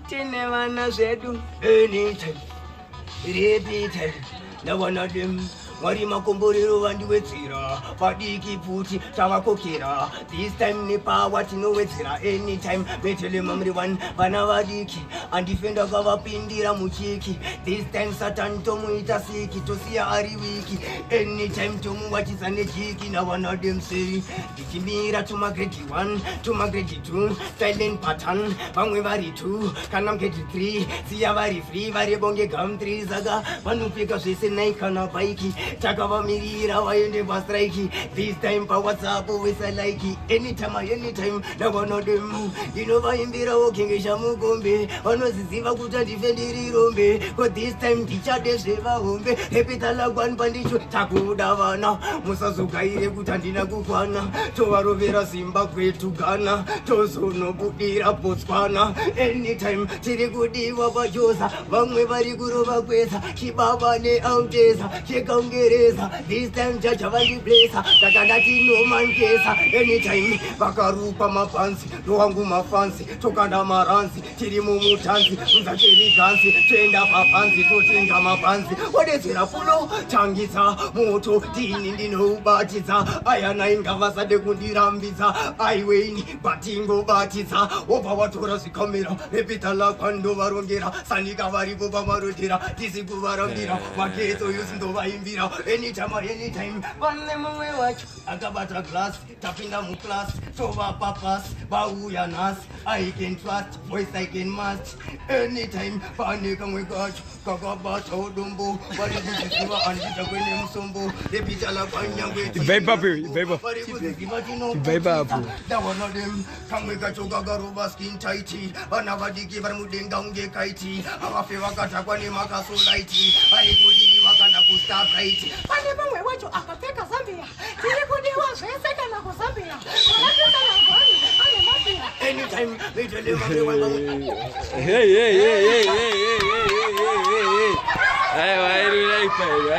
tine vana zvedu anytime repeated one of them Mwari makomborero vandiwedzera vadiki pfuti tavakokera this time nepower tinowedzera anytime betele mamri one vana vadiki andifenda kavapindira muchiki this time satan tomuita siki tosiya ari wiki anytime tomuwachisa nejiki navana demseri ndichimira tumagrade 1 tumagrade 2 silent pattern vamwe vari 2 kana mgrade 3 siya vari free vari bonge gam 3 saka vanopfeka zvese nai kana baiki takavamirira vaende pastrike this time pawhatsapp wesa like anytime navanodemu inovaimbirawo kengesha mukombe vanoziziva kuti handife ndiri rombe ko this time ndichade zvevahombe repetalagwani pandicho takuda vana musazogaire kuti handina kukwana tovarovera zimbabwe tugana tozonobudira botswana anytime tiri kudiwa pachosa vamwe vari kurova kwesa chibaba neautesa chekaungere this time jaja vandiblesa takandati nomankesa anytime vakarupa mapanzi ndowangu mafanzi tokanda maranzi tiri mumutanzi unzacheri ganzi toenda papanzi totenga mapanzi wadedzera fulo tangisa moto tini ndinoubatidza ayana ingavasade kundirambidza aiweni batingobatidza wobva watora zvikamera repitalakwandovanorongera sanika varipo pamarodhera tisi kuvarambira magetso yosindovaimbira anytime pane mumwe wacho akabata glass tapinda muclass tovapa pass vauya nhasi I can trust voice I can must anytime pane kamwe kacho kakabata udombo vari kuziziva handita kwene musombo repita lakwanyangwe vari kuziziva tinobaibapo ndawana dem kamwe kacho kakaroba skin tight vana vadiki vari mudenga unge kaiti avafe vakatakwa nemakasolaiti vari kudii vakanda kustabright pane mumwe wacho akapfeka zambia tiri kudiwa zvese kana kuzambia anytime they deliver Hey, why do you like that, right?